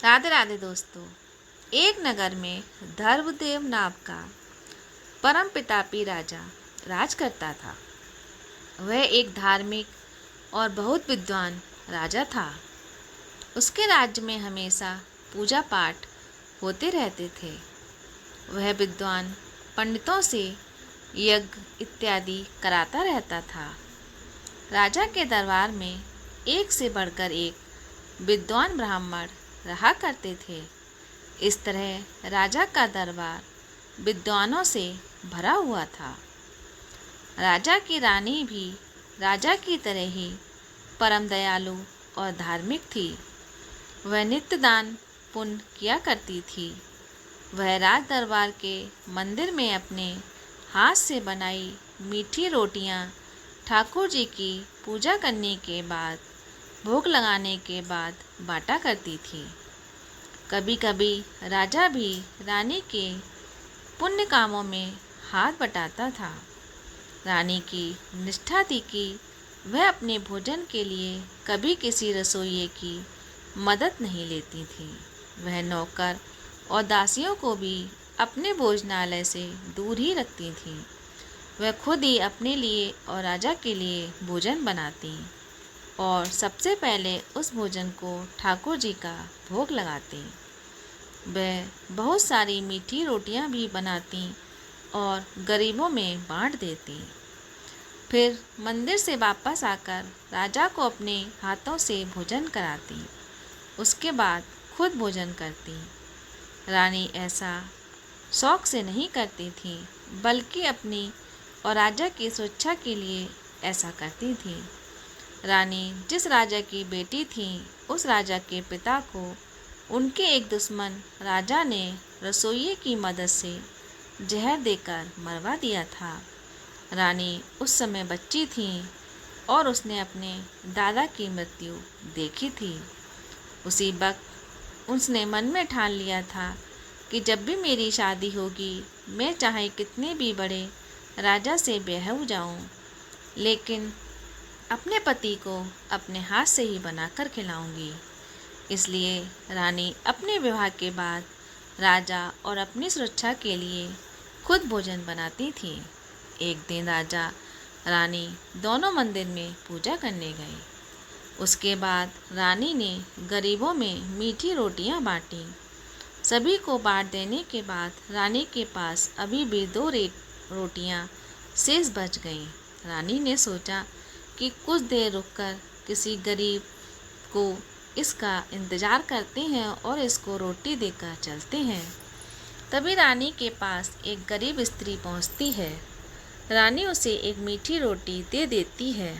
राधे राधे दोस्तों। एक नगर में धर्मदेव नाम का परम पितापी राजा राज करता था। वह एक धार्मिक और बहुत विद्वान राजा था। उसके राज्य में हमेशा पूजा पाठ होते रहते थे। वह विद्वान पंडितों से यज्ञ इत्यादि कराता रहता था। राजा के दरबार में एक से बढ़कर एक विद्वान ब्राह्मण रहा करते थे। इस तरह राजा का दरबार विद्वानों से भरा हुआ था। राजा की रानी भी राजा की तरह ही परम दयालु और धार्मिक थी। वह नित्य दान पुण्य किया करती थी। वह राज दरबार के मंदिर में अपने हाथ से बनाई मीठी रोटियां ठाकुर जी की पूजा करने के बाद, भोग लगाने के बाद बांटा करती थी। कभी कभी राजा भी रानी के पुण्य कामों में हाथ बटाता था। रानी की निष्ठा थी कि वह अपने भोजन के लिए कभी किसी रसोइये की मदद नहीं लेती थी। वह नौकर और दासियों को भी अपने भोजनालय से दूर ही रखती थी। वह खुद ही अपने लिए और राजा के लिए भोजन बनाती और सबसे पहले उस भोजन को ठाकुर जी का भोग लगाती। वह बहुत सारी मीठी रोटियां भी बनाती और गरीबों में बांट देती। फिर मंदिर से वापस आकर राजा को अपने हाथों से भोजन कराती। उसके बाद खुद भोजन करती। रानी ऐसा शौक से नहीं करती थी, बल्कि अपनी और राजा की सुरक्षा के लिए ऐसा करती थी। रानी जिस राजा की बेटी थी, उस राजा के पिता को उनके एक दुश्मन राजा ने रसोइये की मदद से जहर देकर मरवा दिया था। रानी उस समय बच्ची थी और उसने अपने दादा की मृत्यु देखी थी। उसी वक्त उसने मन में ठान लिया था कि जब भी मेरी शादी होगी, मैं चाहे कितने भी बड़े राजा से ब्याह हो जाऊं, लेकिन अपने पति को अपने हाथ से ही बनाकर खिलाऊंगी। इसलिए रानी अपने विवाह के बाद राजा और अपनी सुरक्षा के लिए खुद भोजन बनाती थी। एक दिन राजा रानी दोनों मंदिर में पूजा करने गए। उसके बाद रानी ने गरीबों में मीठी रोटियां बांटी। सभी को बांट देने के बाद रानी के पास अभी भी दो रोटियां शेष बच गईं। रानी ने सोचा कि कुछ देर रुककर किसी गरीब को इसका इंतज़ार करते हैं और इसको रोटी देकर चलते हैं। तभी रानी के पास एक गरीब स्त्री पहुंचती है। रानी उसे एक मीठी रोटी दे देती है,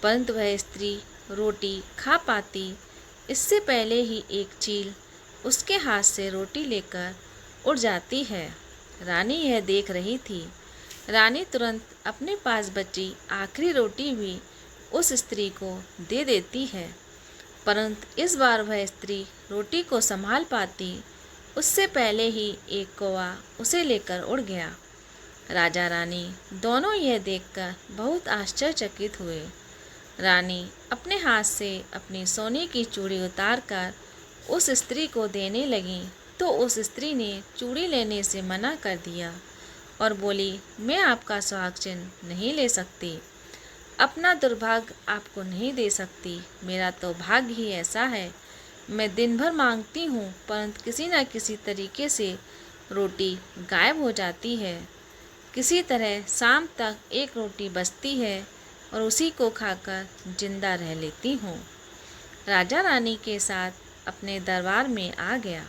परंतु वह स्त्री रोटी खा पाती इससे पहले ही एक चील उसके हाथ से रोटी लेकर उड़ जाती है। रानी यह देख रही थी। रानी तुरंत अपने पास बची आखिरी रोटी भी उस स्त्री को दे देती है, परंतु इस बार वह स्त्री रोटी को संभाल पाती उससे पहले ही एक कौवा उसे लेकर उड़ गया। राजा रानी दोनों यह देखकर बहुत आश्चर्यचकित हुए। रानी अपने हाथ से अपनी सोने की चूड़ी उतारकर उस स्त्री को देने लगी, तो उस स्त्री ने चूड़ी लेने से मना कर दिया और बोली, मैं आपका सुहाग चिन्ह नहीं ले सकती, अपना दुर्भाग्य आपको नहीं दे सकती। मेरा तो भाग्य ही ऐसा है, मैं दिन भर मांगती हूँ, परंतु किसी न किसी तरीके से रोटी गायब हो जाती है। किसी तरह शाम तक एक रोटी बचती है और उसी को खाकर जिंदा रह लेती हूँ। राजा रानी के साथ अपने दरबार में आ गया।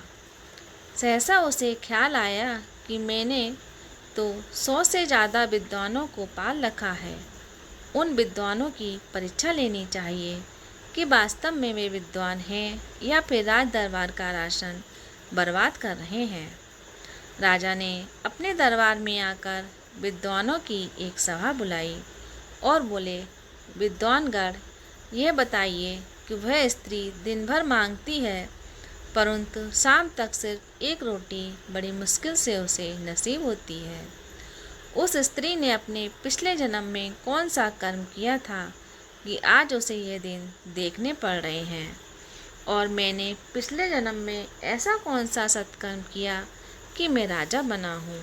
सहसा उसे ख्याल आया कि मैंने तो 100 से ज़्यादा विद्वानों को पाल रखा है। उन विद्वानों की परीक्षा लेनी चाहिए कि वास्तव में वे विद्वान हैं या फिर राज दरबार का राशन बर्बाद कर रहे हैं। राजा ने अपने दरबार में आकर विद्वानों की एक सभा बुलाई और बोले, विद्वानगण, यह बताइए कि वह स्त्री दिन भर मांगती है, परंतु शाम तक सिर्फ एक रोटी बड़ी मुश्किल से उसे नसीब होती है। उस स्त्री ने अपने पिछले जन्म में कौन सा कर्म किया था कि आज उसे ये दिन देखने पड़ रहे हैं, और मैंने पिछले जन्म में ऐसा कौन सा सत्कर्म किया कि मैं राजा बना हूँ।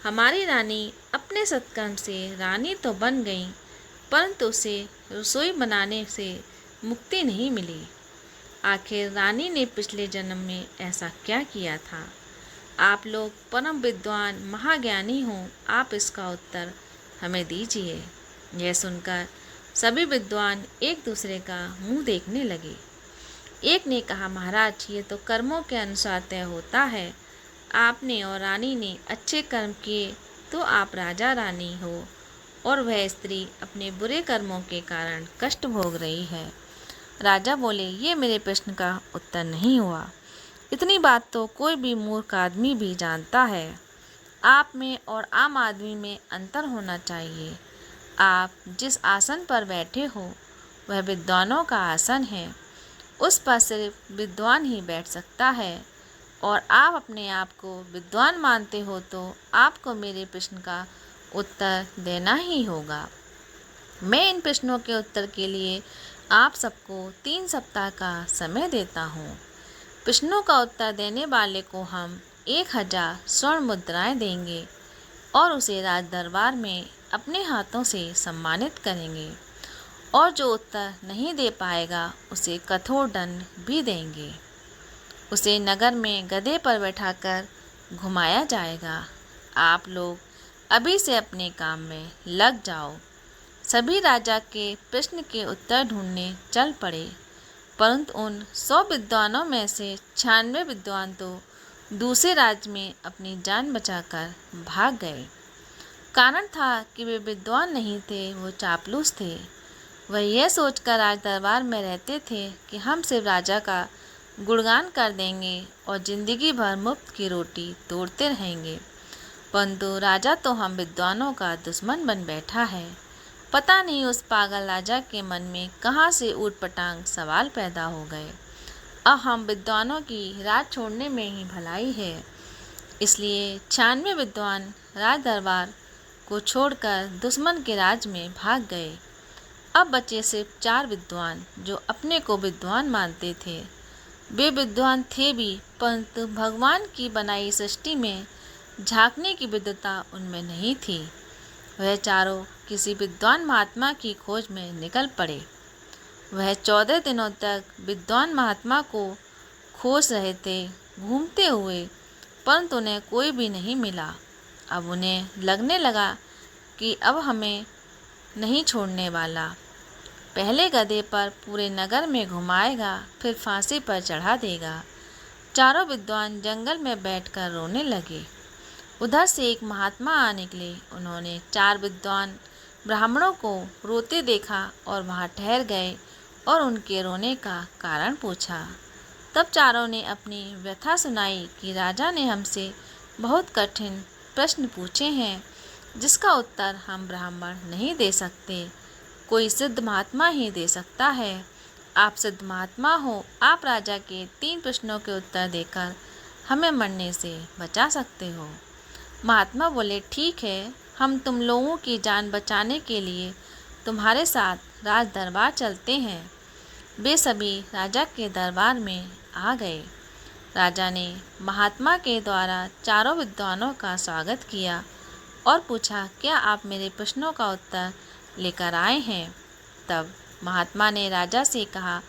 हमारी रानी अपने सत्कर्म से रानी तो बन गई, परंतु उसे रसोई बनाने से मुक्ति नहीं मिली। आखिर रानी ने पिछले जन्म में ऐसा क्या किया था? आप लोग परम विद्वान महाज्ञानी हो, आप इसका उत्तर हमें दीजिए। यह सुनकर सभी विद्वान एक दूसरे का मुंह देखने लगे। एक ने कहा, महाराज, ये तो कर्मों के अनुसार तय होता है। आपने और रानी ने अच्छे कर्म किए तो आप राजा रानी हो, और वह स्त्री अपने बुरे कर्मों के कारण कष्ट भोग रही है। राजा बोले, ये मेरे प्रश्न का उत्तर नहीं हुआ। इतनी बात तो कोई भी मूर्ख आदमी भी जानता है। आप में और आम आदमी में अंतर होना चाहिए। आप जिस आसन पर बैठे हो वह विद्वानों का आसन है। उस पर सिर्फ विद्वान ही बैठ सकता है, और आप अपने आप को विद्वान मानते हो तो आपको मेरे प्रश्न का उत्तर देना ही होगा। मैं इन प्रश्नों के उत्तर के लिए आप सबको 3 सप्ताह का समय देता हूँ। प्रश्नों का उत्तर देने वाले को हम 1000 स्वर्ण मुद्राएं देंगे और उसे राज दरबार में अपने हाथों से सम्मानित करेंगे, और जो उत्तर नहीं दे पाएगा उसे कठोर दंड भी देंगे। उसे नगर में गधे पर बैठाकर घुमाया जाएगा। आप लोग अभी से अपने काम में लग जाओ। सभी राजा के प्रश्न के उत्तर ढूंढने चल पड़े, परंतु उन 100 विद्वानों में से 96 विद्वान तो दूसरे राज्य में अपनी जान बचाकर भाग गए। कारण था कि वे विद्वान नहीं थे, वो चापलूस थे। वह यह सोचकर राज दरबार में रहते थे कि हम सिर्फ राजा का गुणगान कर देंगे और जिंदगी भर मुफ्त की रोटी तोड़ते रहेंगे, परंतु राजा तो हम विद्वानों का दुश्मन बन बैठा है। पता नहीं उस पागल राजा के मन में कहाँ से ऊटपटांग सवाल पैदा हो गए। अब हम विद्वानों की राज छोड़ने में ही भलाई है। इसलिए 96 विद्वान राज दरबार को छोड़कर दुश्मन के राज में भाग गए। अब बचे सिर्फ 4 विद्वान जो अपने को विद्वान मानते थे। वे विद्वान थे भी, परंतु भगवान की बनाई सृष्टि में झांकने की विद्वता उनमें नहीं थी। वह चारों किसी विद्वान महात्मा की खोज में निकल पड़े। वह 14 दिनों तक विद्वान महात्मा को खोज रहे थे, घूमते हुए, परंतु उन्हें कोई भी नहीं मिला। अब उन्हें लगने लगा कि अब हमें नहीं छोड़ने वाला। पहले गधे पर पूरे नगर में घुमाएगा, फिर फांसी पर चढ़ा देगा। चारों विद्वान जंगल में बैठकर रोने लगे। उधर से एक महात्मा आ निकले। उन्होंने 4 विद्वान ब्राह्मणों को रोते देखा और वहां ठहर गए और उनके रोने का कारण पूछा। तब चारों ने अपनी व्यथा सुनाई कि राजा ने हमसे बहुत कठिन प्रश्न पूछे हैं, जिसका उत्तर हम ब्राह्मण नहीं दे सकते, कोई सिद्ध महात्मा ही दे सकता है। आप सिद्ध महात्मा हो, आप राजा के 3 प्रश्नों के उत्तर देकर हमें मरने से बचा सकते हो। महात्मा बोले, ठीक है, हम तुम लोगों की जान बचाने के लिए तुम्हारे साथ राज दरबार चलते हैं। वे सभी राजा के दरबार में आ गए। राजा ने महात्मा के द्वारा चारों विद्वानों का स्वागत किया और पूछा, क्या आप मेरे प्रश्नों का उत्तर लेकर आए हैं? तब महात्मा ने राजा से कहा,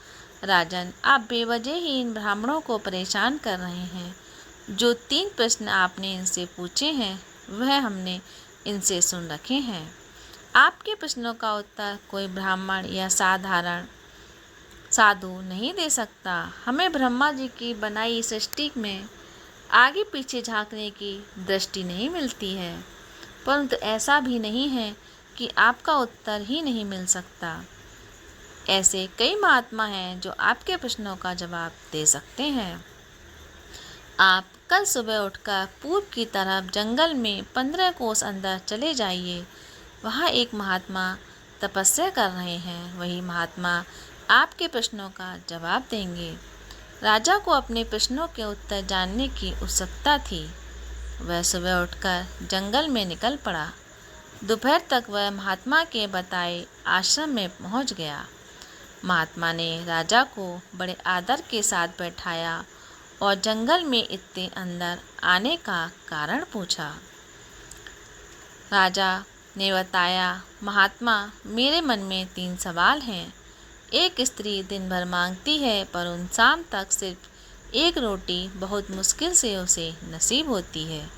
राजन, आप बेवजह ही इन ब्राह्मणों को परेशान कर रहे हैं। जो 3 प्रश्न आपने इनसे पूछे हैं वह हमने इनसे सुन रखे हैं। आपके प्रश्नों का उत्तर कोई ब्राह्मण या साधारण साधु नहीं दे सकता। हमें ब्रह्मा जी की बनाई सृष्टि में आगे पीछे झांकने की दृष्टि नहीं मिलती है, परंतु ऐसा भी नहीं है कि आपका उत्तर ही नहीं मिल सकता। ऐसे कई महात्मा हैं जो आपके प्रश्नों का जवाब दे सकते हैं। आप कल सुबह उठकर पूर्व की तरफ जंगल में 15 कोस अंदर चले जाइए। वहाँ एक महात्मा तपस्या कर रहे हैं। वही महात्मा आपके प्रश्नों का जवाब देंगे। राजा को अपने प्रश्नों के उत्तर जानने की उत्सुकता थी। वह सुबह उठकर जंगल में निकल पड़ा। दोपहर तक वह महात्मा के बताए आश्रम में पहुंच गया। महात्मा ने राजा को बड़े आदर के साथ बैठाया और जंगल में इतने अंदर आने का कारण पूछा। राजा ने बताया, महात्मा, मेरे मन में 3 सवाल हैं। एक स्त्री दिन भर मांगती है पर उन शाम तक सिर्फ एक रोटी बहुत मुश्किल से उसे नसीब होती है।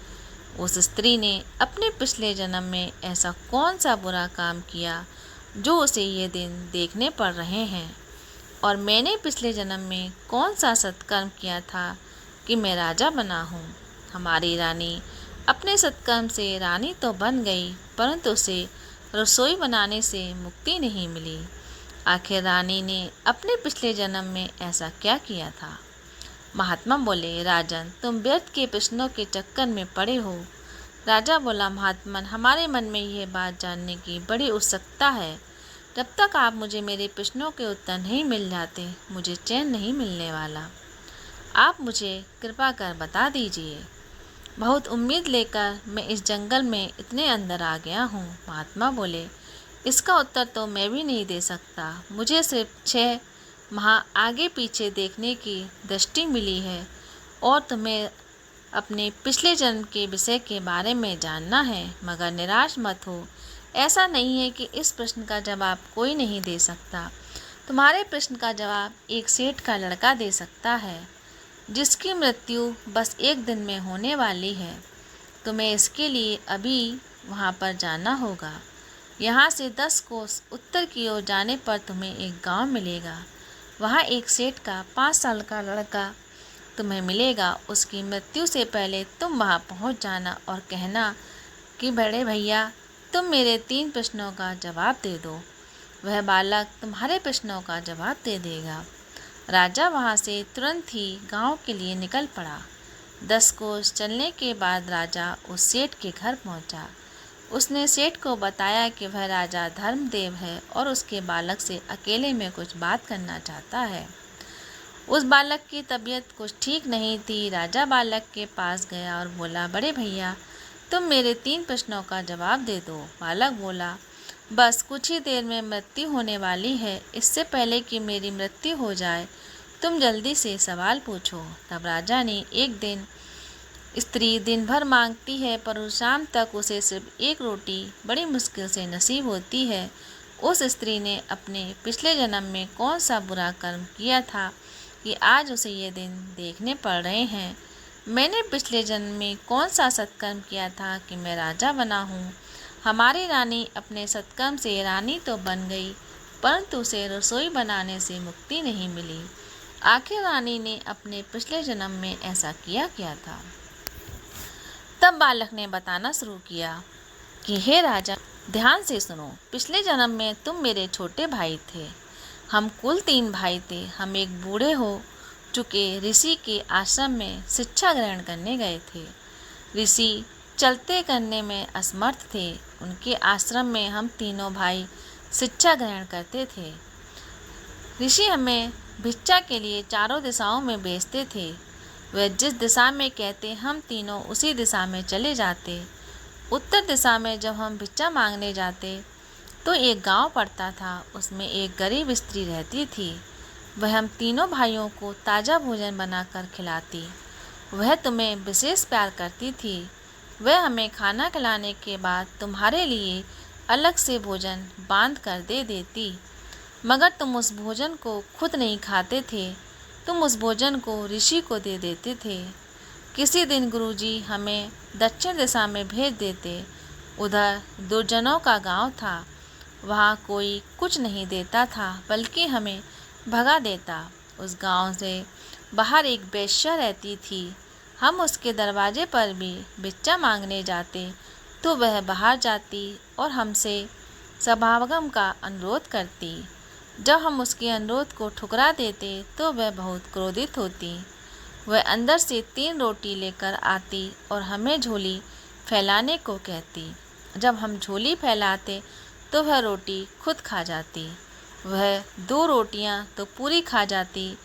उस स्त्री ने अपने पिछले जन्म में ऐसा कौन सा बुरा काम किया जो उसे ये दिन देखने पड़ रहे हैं, और मैंने पिछले जन्म में कौन सा सत्कर्म किया था कि मैं राजा बना हूँ। हमारी रानी अपने सत्कर्म से रानी तो बन गई, परंतु उसे रसोई बनाने से मुक्ति नहीं मिली। आखिर रानी ने अपने पिछले जन्म में ऐसा क्या किया था? महात्मा बोले, राजन, तुम व्यर्थ के प्रश्नों के चक्कर में पड़े हो। राजा बोला, महात्मन, हमारे मन में यह बात जानने की बड़ी उत्सुकता है। जब तक आप मुझे मेरे प्रश्नों के उत्तर नहीं मिल जाते, मुझे चैन नहीं मिलने वाला। आप मुझे कृपा कर बता दीजिए। बहुत उम्मीद लेकर मैं इस जंगल में इतने अंदर आ गया हूँ। महात्मा बोले, इसका उत्तर तो मैं भी नहीं दे सकता। मुझे सिर्फ 6 माह आगे पीछे देखने की दृष्टि मिली है और तुम्हें अपने पिछले जन्म के विषय के बारे में जानना है। मगर निराश मत हो, ऐसा नहीं है कि इस प्रश्न का जवाब कोई नहीं दे सकता। तुम्हारे प्रश्न का जवाब एक सेठ का लड़का दे सकता है, जिसकी मृत्यु बस 1 दिन में होने वाली है। तुम्हें इसके लिए अभी वहाँ पर जाना होगा। यहाँ से 10 कोस उत्तर की ओर जाने पर तुम्हें एक गांव मिलेगा। वहाँ एक सेठ का 5 साल का लड़का तुम्हें मिलेगा। उसकी मृत्यु से पहले तुम वहाँ पहुँच जाना और कहना कि बड़े भैया, तुम मेरे 3 प्रश्नों का जवाब दे दो। वह बालक तुम्हारे प्रश्नों का जवाब दे देगा। राजा वहाँ से तुरंत ही गांव के लिए निकल पड़ा। 10 कोस चलने के बाद राजा उस सेठ के घर पहुँचा। उसने सेठ को बताया कि वह राजा धर्मदेव है और उसके बालक से अकेले में कुछ बात करना चाहता है। उस बालक की तबीयत कुछ ठीक नहीं थी। राजा बालक के पास गया और बोला, बड़े भैया, तुम मेरे 3 प्रश्नों का जवाब दे दो। बालक बोला, बस कुछ ही देर में मृत्यु होने वाली है। इससे पहले कि मेरी मृत्यु हो जाए, तुम जल्दी से सवाल पूछो। तब राजा ने, एक दिन स्त्री दिन भर मांगती है पर उस शाम तक उसे सिर्फ एक रोटी बड़ी मुश्किल से नसीब होती है। उस स्त्री ने अपने पिछले जन्म में कौन सा बुरा कर्म किया था कि आज उसे ये दिन देखने पड़ रहे हैं? मैंने पिछले जन्म में कौन सा सत्कर्म किया था कि मैं राजा बना हूँ? हमारी रानी अपने सत्कर्म से रानी तो बन गई, परंतु उसे रसोई बनाने से मुक्ति नहीं मिली। आखिर रानी ने अपने पिछले जन्म में ऐसा किया क्या था? तब बालक ने बताना शुरू किया कि हे राजा, ध्यान से सुनो। पिछले जन्म में तुम मेरे छोटे भाई थे। हम कुल 3 भाई थे। हम एक बूढ़े हो चुके ऋषि के आश्रम में शिक्षा ग्रहण करने गए थे। ऋषि चलते करने में असमर्थ थे। उनके आश्रम में हम तीनों भाई शिक्षा ग्रहण करते थे। ऋषि हमें भिक्षा के लिए चारों दिशाओं में भेजते थे। वह जिस दिशा में कहते, हम तीनों उसी दिशा में चले जाते। उत्तर दिशा में जब हम भिक्षा मांगने जाते तो एक गांव पड़ता था। उसमें एक गरीब स्त्री रहती थी। वह हम तीनों भाइयों को ताज़ा भोजन बनाकर खिलाती। वह तुम्हें विशेष प्यार करती थी। वह हमें खाना खिलाने के बाद तुम्हारे लिए अलग से भोजन बांध कर दे देती, मगर तुम उस भोजन को खुद नहीं खाते थे। तुम उस भोजन को ऋषि को दे देते थे। किसी दिन गुरुजी हमें दक्षिण दिशा में भेज देते। उधर दुर्जनों का गांव था। वहाँ कोई कुछ नहीं देता था, बल्कि हमें भगा देता। उस गांव से बाहर एक वेश्या रहती थी। हम उसके दरवाजे पर भी भिक्षा मांगने जाते तो वह बाहर जाती और हमसे समागम का अनुरोध करती। जब हम उसके अनुरोध को ठुकरा देते तो वह बहुत क्रोधित होती। वह अंदर से 3 रोटी लेकर आती और हमें झोली फैलाने को कहती। जब हम झोली फैलाते तो वह रोटी खुद खा जाती। वह 2 रोटियां तो पूरी खा जाती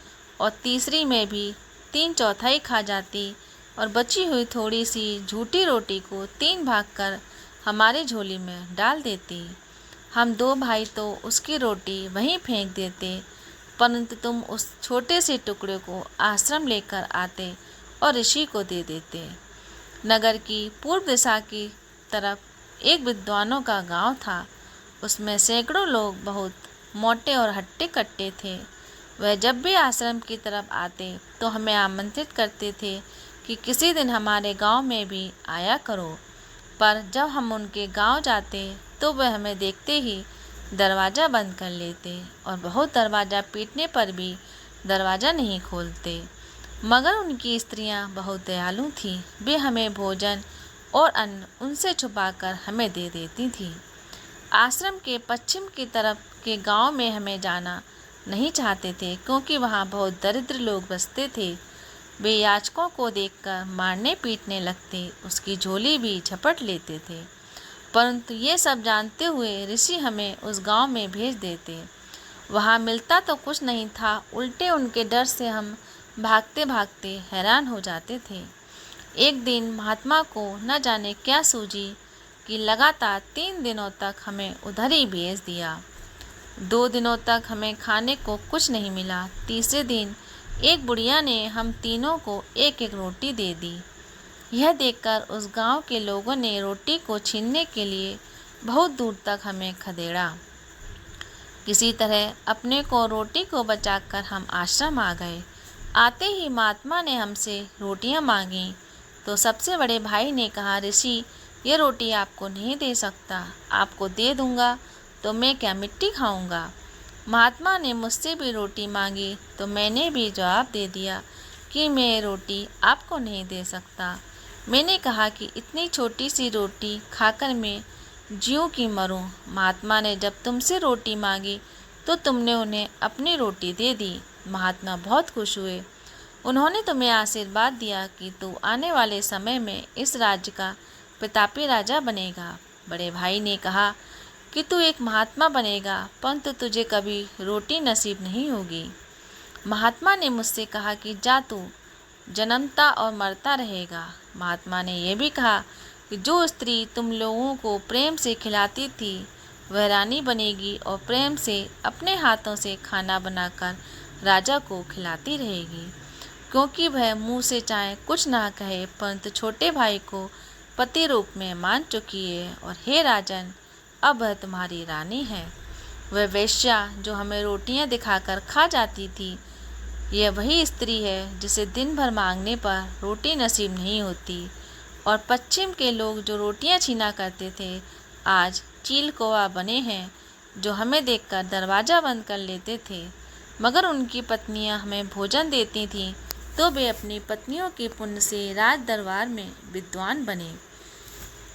और तीसरी में भी 3/4 खा जाती और बची हुई थोड़ी सी झूठी रोटी को 3 भाग कर हमारी झोली में डाल देती। हम दो भाई तो उसकी रोटी वहीं फेंक देते, परंतु तुम उस छोटे से टुकड़े को आश्रम लेकर आते और ऋषि को दे देते। नगर की पूर्व दिशा की तरफ एक विद्वानों का गांव था। उसमें सैकड़ों लोग बहुत मोटे और हट्टे कट्टे थे। वह जब भी आश्रम की तरफ आते तो हमें आमंत्रित करते थे कि किसी दिन हमारे गांव में भी आया करो, पर जब हम उनके गांव जाते तो वह हमें देखते ही दरवाज़ा बंद कर लेते और बहुत दरवाज़ा पीटने पर भी दरवाज़ा नहीं खोलते। मगर उनकी स्त्रियां बहुत दयालु थीं। वे हमें भोजन और अन्न उनसे छुपाकर हमें दे देती थीं। आश्रम के पश्चिम की तरफ के गांव में हमें जाना नहीं चाहते थे, क्योंकि वहां बहुत दरिद्र लोग बसते थे। वे याचकों को देखकर मारने पीटने लगते, उसकी झोली भी झपट लेते थे। परंतु ये सब जानते हुए ऋषि हमें उस गांव में भेज देते। वहां मिलता तो कुछ नहीं था, उल्टे उनके डर से हम भागते भागते हैरान हो जाते थे। एक दिन महात्मा को न जाने क्या सूझी कि लगातार 3 दिनों तक हमें उधर ही भेज दिया। 2 दिनों तक हमें खाने को कुछ नहीं मिला। तीसरे दिन एक बुढ़िया ने हम तीनों को एक एक रोटी दे दी। यह देखकर उस गांव के लोगों ने रोटी को छीनने के लिए बहुत दूर तक हमें खदेड़ा। किसी तरह अपने को रोटी को बचाकर हम आश्रम आ गए। आते ही महात्मा ने हमसे रोटियां मांगी तो सबसे बड़े भाई ने कहा, ऋषि ये रोटी आपको नहीं दे सकता, आपको दे दूंगा तो मैं क्या मिट्टी खाऊंगा। महात्मा ने मुझसे भी रोटी मांगी तो मैंने भी जवाब दे दिया कि मैं रोटी आपको नहीं दे सकता। मैंने कहा कि इतनी छोटी सी रोटी खाकर मैं ज्यों की मरूं। महात्मा ने जब तुमसे रोटी मांगी तो तुमने उन्हें अपनी रोटी दे दी। महात्मा बहुत खुश हुए। उन्होंने तुम्हें आशीर्वाद दिया कि तू आने वाले समय में इस राज्य का प्रतापी राजा बनेगा। बड़े भाई ने कहा कि तू एक महात्मा बनेगा, परंतु तुझे कभी रोटी नसीब नहीं होगी। महात्मा ने मुझसे कहा कि जा तू जन्मता और मरता रहेगा। महात्मा ने यह भी कहा कि जो स्त्री तुम लोगों को प्रेम से खिलाती थी वह रानी बनेगी और प्रेम से अपने हाथों से खाना बनाकर राजा को खिलाती रहेगी, क्योंकि वह मुंह से चाहे कुछ ना कहे परंतु छोटे भाई को पति रूप में मान चुकी है। और हे राजन, अब वह तुम्हारी रानी है। वह वेश्या जो हमें रोटियां दिखाकर खा जाती थी, यह वही स्त्री है जिसे दिन भर मांगने पर रोटी नसीब नहीं होती। और पश्चिम के लोग जो रोटियां छीना करते थे, आज चील कौवा बने हैं, जो हमें देखकर दरवाज़ा बंद कर लेते थे। मगर उनकी पत्नियां हमें भोजन देती थीं तो वे अपनी पत्नियों के पुण्य से राज दरबार में विद्वान बने,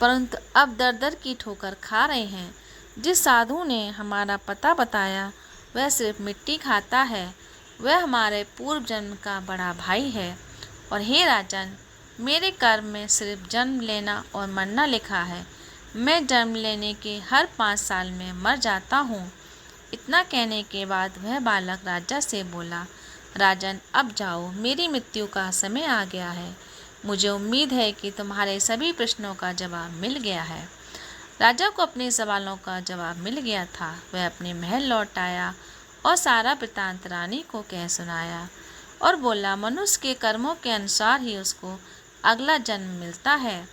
परंतु अब दर दर की ठोकर खा रहे हैं। जिस साधु ने हमारा पता बताया वह सिर्फ मिट्टी खाता है, वह हमारे पूर्व जन्म का बड़ा भाई है। और हे राजन, मेरे कर्म में सिर्फ जन्म लेना और मरना लिखा है। मैं जन्म लेने के हर 5 साल में मर जाता हूँ। इतना कहने के बाद वह बालक राजा से बोला, राजन अब जाओ, मेरी मृत्यु का समय आ गया है। मुझे उम्मीद है कि तुम्हारे सभी प्रश्नों का जवाब मिल गया है। राजा को अपने सवालों का जवाब मिल गया था। वह अपने महल लौट आया और सारा वृत्तांत रानी को कह सुनाया और बोला, मनुष्य के कर्मों के अनुसार ही उसको अगला जन्म मिलता है।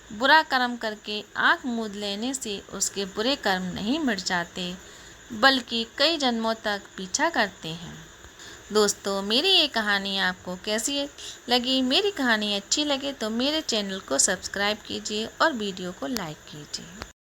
बुरा कर्म करके आँख मूंद लेने से उसके बुरे कर्म नहीं मिट जाते, बल्कि कई जन्मों तक पीछा करते हैं। दोस्तों, मेरी ये कहानी आपको कैसी लगी? मेरी कहानी अच्छी लगे तो मेरे चैनल को सब्सक्राइब कीजिए और वीडियो को लाइक कीजिए।